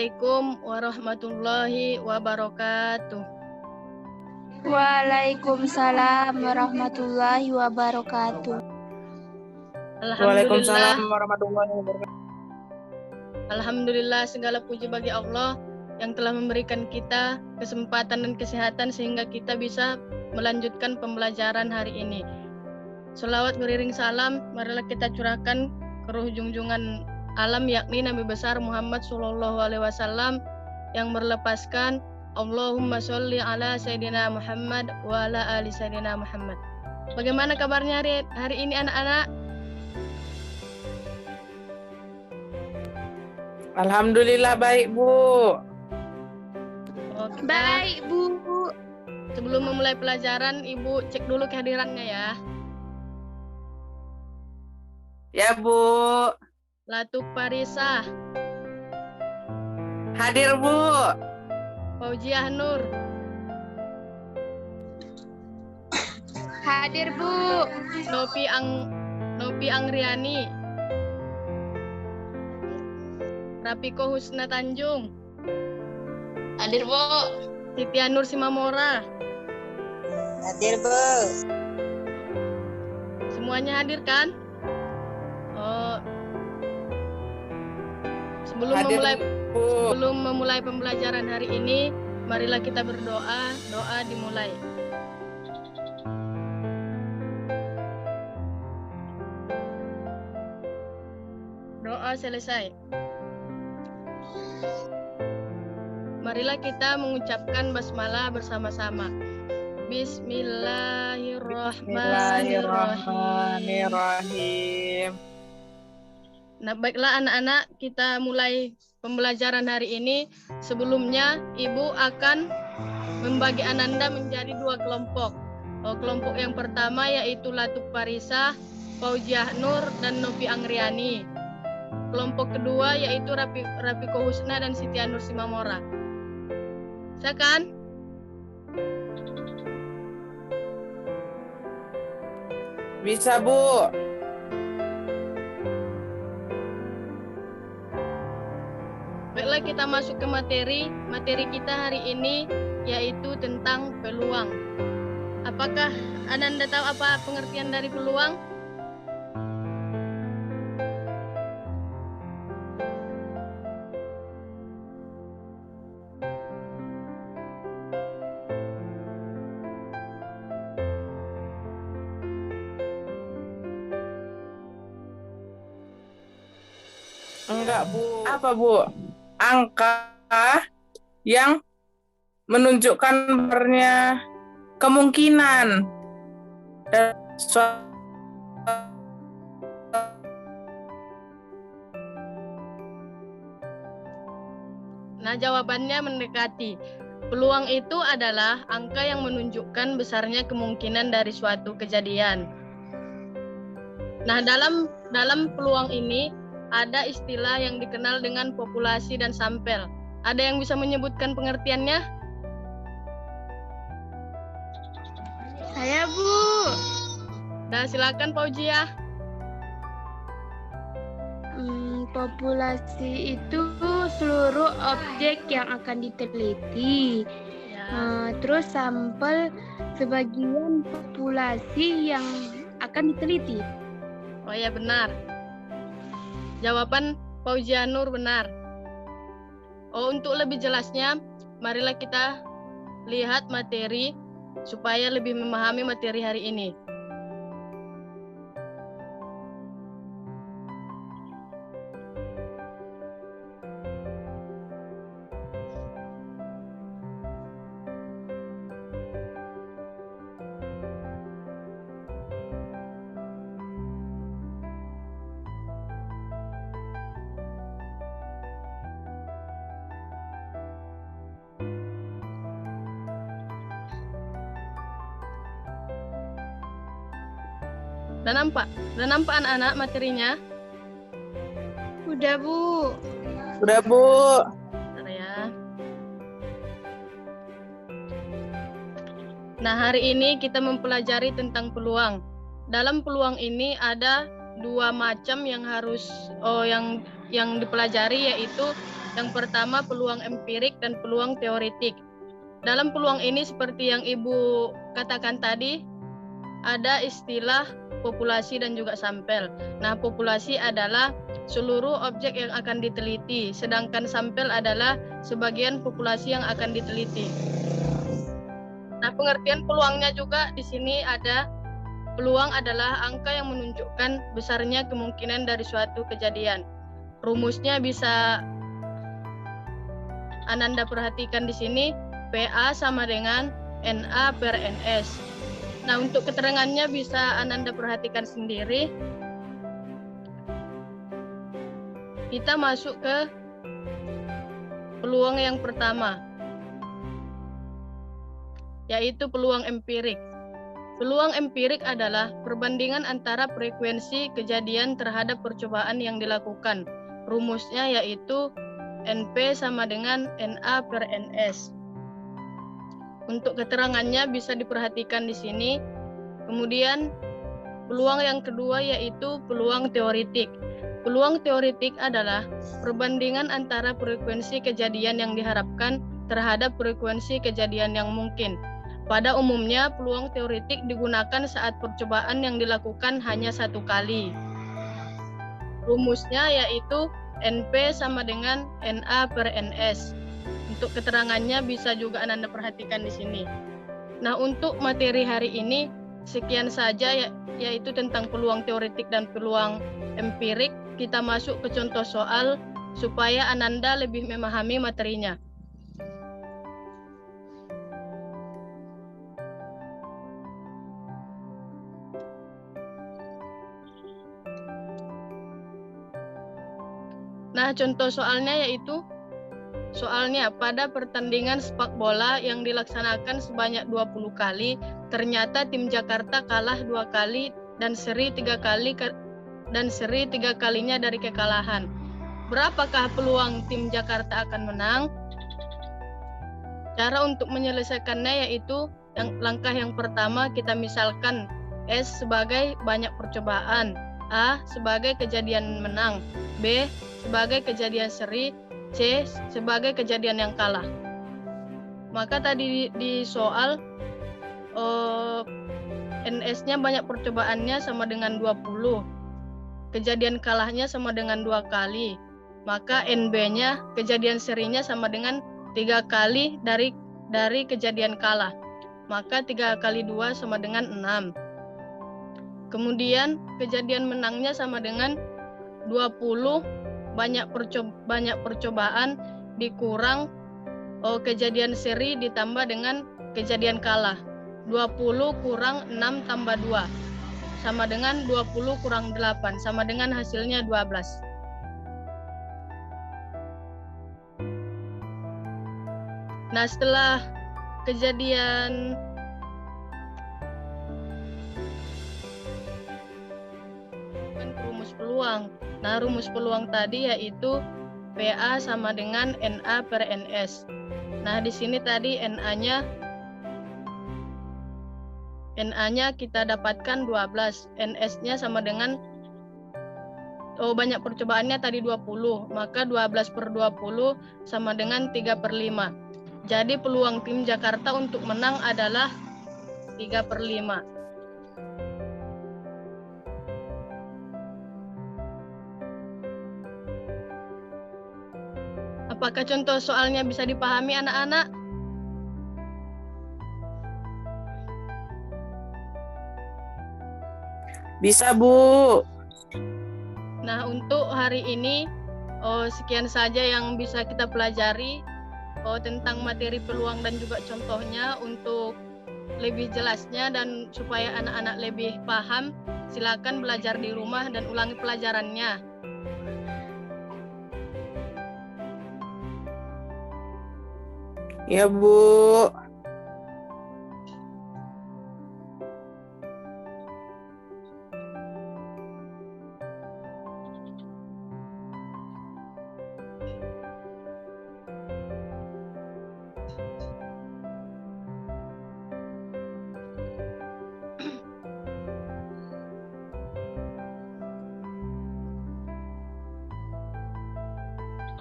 Assalamualaikum warahmatullahi wabarakatuh. Waalaikumsalam warahmatullahi wabarakatuh. Alhamdulillah, warahmatullahi wabarakatuh. Alhamdulillah segala puji bagi Allah yang telah memberikan kita kesempatan dan kesehatan sehingga kita bisa melanjutkan pembelajaran hari ini. Sholawat beriring salam, marilah kita curahkan ke ruh junjungan alam yakni Nabi besar Muhammad SAW yang berlepaskan Allahumma sholli ala Sayyidina Muhammad wa ala ali Sayyidina Muhammad. Bagaimana kabarnya hari ini anak-anak? Alhamdulillah baik, Bu. Oh, kita, Baik, Bu. sebelum memulai pelajaran, Ibu cek dulu kehadirannya ya. Ya, Bu. Latuk Parisa, Hadir, Bu. Fauziah Nur, Hadir, Bu. Nopi Angriani, Rapiko Husna Tanjung, Hadir, Bu. Siti Nur Simamora. Hadir, Bu. Semuanya hadir kan? Oh. Hadir, Bu. Sebelum memulai pembelajaran hari ini, marilah kita berdoa. Doa dimulai. Doa selesai. Marilah kita mengucapkan basmalah bersama-sama. Bismillahirrahmanirrahim. Nah, baiklah anak-anak, kita mulai pembelajaran hari ini. Sebelumnya, Ibu akan membagi Ananda menjadi dua kelompok. Kelompok yang pertama yaitu Latuk Parisa, Fauziah Nur, dan Nopi Angriani. Kelompok kedua yaitu Rapiko Husna dan Siti Nur Simamora. Silakan. Bisa, Bu. Baiklah, kita masuk ke materi. Materi kita hari ini yaitu tentang peluang. Apakah Ananda tahu apa pengertian dari peluang? Enggak, Bu. Apa, Bu? Angka yang menunjukkan kemungkinan dan Nah, jawabannya mendekati. Peluang itu adalah angka yang menunjukkan besarnya kemungkinan dari suatu kejadian. Nah, dalam peluang ini ada istilah yang dikenal dengan populasi dan sampel. Ada yang bisa menyebutkan pengertiannya? Saya, Bu. Nah, silakan Fauziah. Populasi itu seluruh objek yang akan diteliti. Ya. Terus sampel sebagian populasi yang akan diteliti. Oh ya, benar. Jawaban Fauziah Nur benar. Untuk lebih jelasnya, marilah kita lihat materi supaya lebih memahami materi hari ini. Udah nampak anak-anak materinya? Udah, Bu. Udah, Bu. Bentar ya. Nah, hari ini kita mempelajari tentang peluang. Dalam peluang ini ada dua macam yang harus yang dipelajari, yaitu Yang pertama peluang empirik dan peluang teoritik. Dalam peluang ini seperti yang Ibu katakan tadi, ada istilah populasi dan juga sampel. Nah, populasi adalah seluruh objek yang akan diteliti, sedangkan sampel adalah sebagian populasi yang akan diteliti. Nah, pengertian peluangnya juga di sini ada. Peluang adalah angka yang menunjukkan besarnya kemungkinan dari suatu kejadian. Rumusnya bisa Ananda perhatikan di sini, PA sama dengan NA per NS. Nah, untuk keterangannya bisa Ananda perhatikan sendiri. Kita masuk ke peluang yang pertama, yaitu peluang empirik. Peluang empirik adalah perbandingan antara frekuensi kejadian terhadap percobaan yang dilakukan. Rumusnya yaitu NP sama dengan NA per NS. Untuk keterangannya bisa diperhatikan di sini. Kemudian peluang yang kedua yaitu peluang teoritik. Peluang teoritik adalah perbandingan antara frekuensi kejadian yang diharapkan terhadap frekuensi kejadian yang mungkin. Pada umumnya, peluang teoritik digunakan saat percobaan yang dilakukan hanya satu kali. Rumusnya yaitu NP sama dengan NA per NS. Untuk keterangannya bisa juga Anda perhatikan di sini. Nah, untuk materi hari ini, sekian saja yaitu tentang peluang teoritik dan peluang empirik. Kita masuk ke contoh soal supaya Ananda lebih memahami materinya. Nah, contoh soalnya yaitu pada pertandingan sepak bola yang dilaksanakan sebanyak 20 kali, ternyata tim Jakarta kalah 2 kali dan seri 3 kalinya dari kekalahan. Berapakah peluang tim Jakarta akan menang? Cara untuk menyelesaikannya yaitu langkah yang pertama kita misalkan S sebagai banyak percobaan, A sebagai kejadian menang, B sebagai kejadian seri, C sebagai kejadian yang kalah. Maka tadi di soal NS-nya banyak percobaannya sama dengan 20. Kejadian kalahnya sama dengan 2 kali. Maka NB-nya kejadian serinya sama dengan 3 kali dari kejadian kalah. Maka 3 kali 2 sama dengan 6. Kemudian kejadian menangnya sama dengan 20 banyak percobaan dikurang kejadian seri ditambah dengan kejadian kalah. 20 kurang 6 tambah 2 sama dengan 20 kurang 8 sama dengan hasilnya 12. Nah, setelah kejadian rumus peluang. Nah, rumus peluang tadi yaitu PA sama dengan NA per NS. Nah, di sini tadi NA-nya kita dapatkan 12, NS-nya sama dengan banyak percobaannya tadi 20, maka 12 per 20 sama dengan 3 per 5. Jadi peluang tim Jakarta untuk menang adalah 3 per 5. Apakah contoh soalnya bisa dipahami anak-anak? Bisa, Bu. Nah, untuk hari ini sekian saja yang bisa kita pelajari tentang materi peluang dan juga contohnya. Untuk lebih jelasnya dan supaya anak-anak lebih paham, silakan belajar di rumah dan ulangi pelajarannya. Ya, Bu.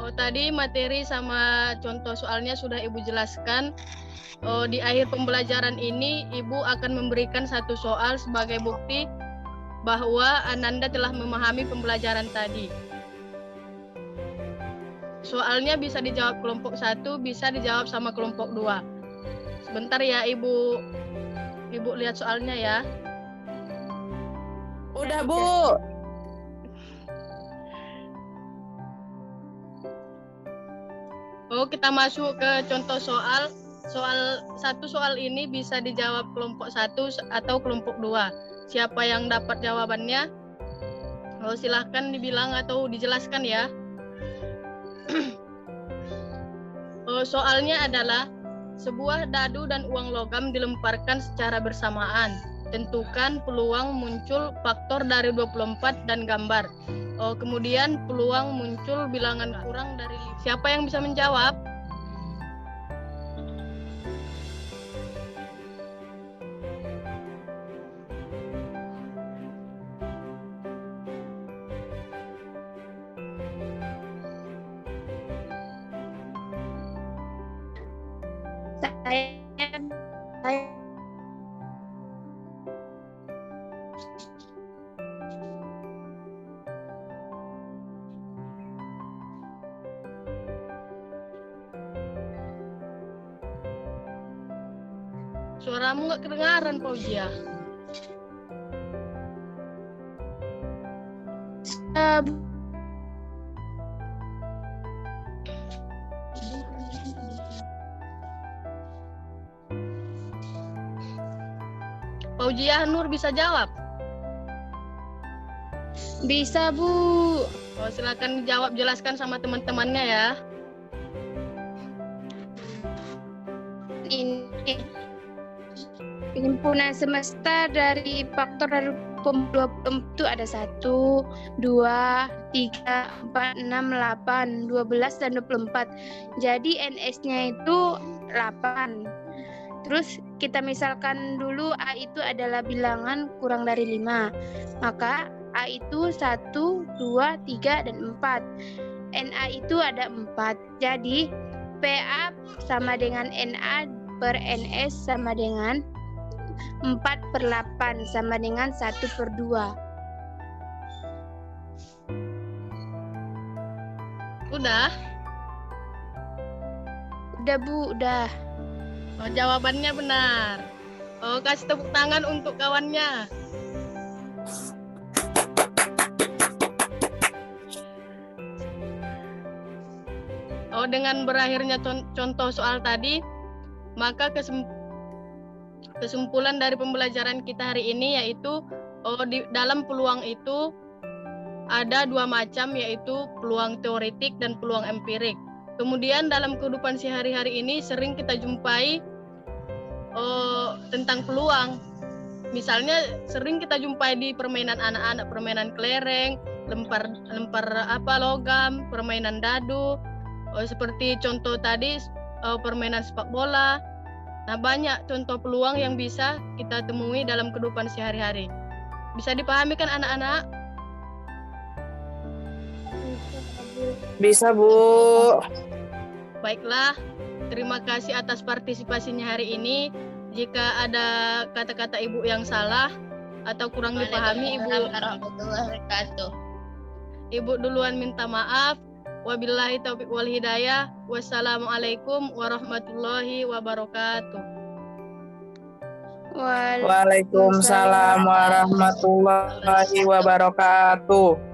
Oh, tadi materi sama contoh soalnya sudah Ibu jelaskan. Oh, di akhir pembelajaran ini Ibu akan memberikan satu soal sebagai bukti bahwa Ananda telah memahami pembelajaran tadi. Soalnya bisa dijawab kelompok 1, bisa dijawab sama kelompok 2. Sebentar ya Ibu lihat soalnya ya. Udah, Bu. Oh, kita masuk ke contoh soal. Satu soal ini bisa dijawab kelompok 1 atau kelompok 2. Siapa yang dapat jawabannya? Oh, silahkan dibilang atau dijelaskan ya. Oh, soalnya adalah sebuah dadu dan uang logam dilemparkan secara bersamaan. Tentukan peluang muncul faktor dari 24 dan gambar. Oh, kemudian peluang muncul bilangan kurang dari 5. Siapa yang bisa menjawab? Saya Suaramu nggak kedengaran, Fauzia. Fauzia Nur bisa jawab? bisa, Bu. Oh, silakan jawab, jelaskan sama teman-temannya ya. Ini penghimpunan semesta dari faktor dari 24 itu ada 1, 2, 3, 4, 6, 8, 12, dan 24. Jadi NS-nya itu 8. Terus kita misalkan dulu A itu adalah bilangan kurang dari 5. Maka A itu 1, 2, 3, dan 4. NA itu ada 4. Jadi PA sama dengan NA per NS sama dengan 4/8 sama dengan 1/2. Udah? Udah, Bu, udah. Oh, jawabannya benar. Oh, kasih tepuk tangan untuk kawannya. Oh, dengan berakhirnya contoh soal tadi, maka kesimpulan dari pembelajaran kita hari ini yaitu di dalam peluang itu ada 2 macam, yaitu peluang teoretik dan peluang empirik. Kemudian dalam kehidupan sehari-hari ini sering kita jumpai tentang peluang. Misalnya sering kita jumpai di permainan anak-anak, permainan kelereng, lempar logam, permainan dadu, seperti contoh tadi permainan sepak bola. Nah, banyak contoh peluang yang bisa kita temui dalam kehidupan sehari-hari. Bisa dipahami kan anak-anak? Bisa, Bu. Baiklah, terima kasih atas partisipasinya hari ini. Jika ada kata-kata Ibu yang salah atau kurang dipahami, Ibu duluan minta maaf. Wabillahi taufiq wal hidayah. Wassalamualaikum warahmatullahi wabarakatuh. Waalaikumsalam warahmatullahi wabarakatuh.